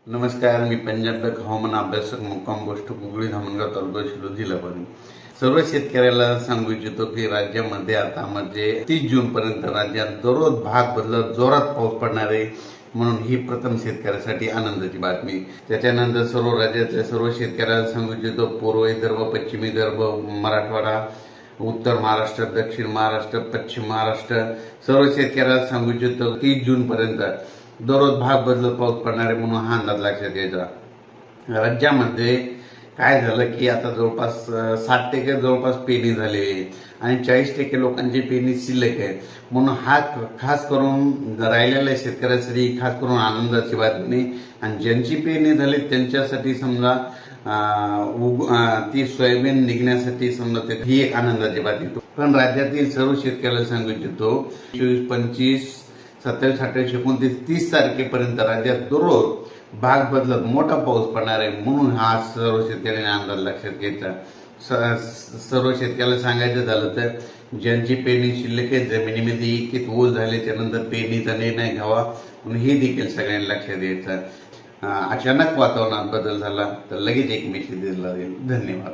नमस्कार, मी पंजाब तक हवामान अभ्यासक मुक्काम गोष्ट कुगळी धामणगाव तालुका शिरूर जिल्हा परभणी. सर्व शेतकऱ्याला सांगू इच्छितो की राज्यामध्ये आता 30 जून पर्यंत राज्यात दररोज भाग बदलत जोरात पाऊस पडणार आहे, म्हणून ही प्रथम शेतकऱ्यासाठी आनंदाची बातमी. त्याच्यानंतर सर्व राज्यातल्या सर्व शेतकऱ्याला सांगू इच्छितो, पूर्व विदर्भ, पश्चिम विदर्भ, मराठवाडा, उत्तर महाराष्ट्र, दक्षिण महाराष्ट्र, पश्चिम महाराष्ट्र सर्व शेतकऱ्याला सांगू इच्छितो 30 जून पर्यंत दररोज भाग बदलत पाऊस पडणार आहे, म्हणून हा अंदाज लक्षात घ्यायचा. राज्यामध्ये काय झालं की आता जवळपास 60% जवळपास पेरणी झाली आहे आणि 40% लोकांची पेरणी शिल्लक आहे, म्हणून हा खास करून राहिलेल्या शेतकऱ्यांसाठी खास करून आनंदाची बातमी. आणि ज्यांची पेरणी झाली त्यांच्यासाठी समजा ती सोयाबीन निघण्यासाठी समजा ही एक आनंदाची बातमी. पण राज्यातील सर्व शेतकऱ्याला सांगू इच्छितो 24, 25, 27, 28, 29, 30 तारखेपर्यंत राज्यात दररोज भाग बदलत मोठा पाऊस पडणार आहे, म्हणून हा सर्व शेतकऱ्यांनी अंदाज लक्षात घ्यायचा. सर्व शेतकऱ्याला सांगायचं झालं तर ज्यांची पेरणी शिल्लक आहे, जमिनीमध्ये इतके ओल झाले, त्यानंतर पेरणीचा निर्णय घ्यावा, म्हणून हे देखील सगळ्यांनी लक्षात घ्यायचं. अचानक वातावरणात बदल झाला तर लगेच एक मेसेज दिला जाईल. धन्यवाद.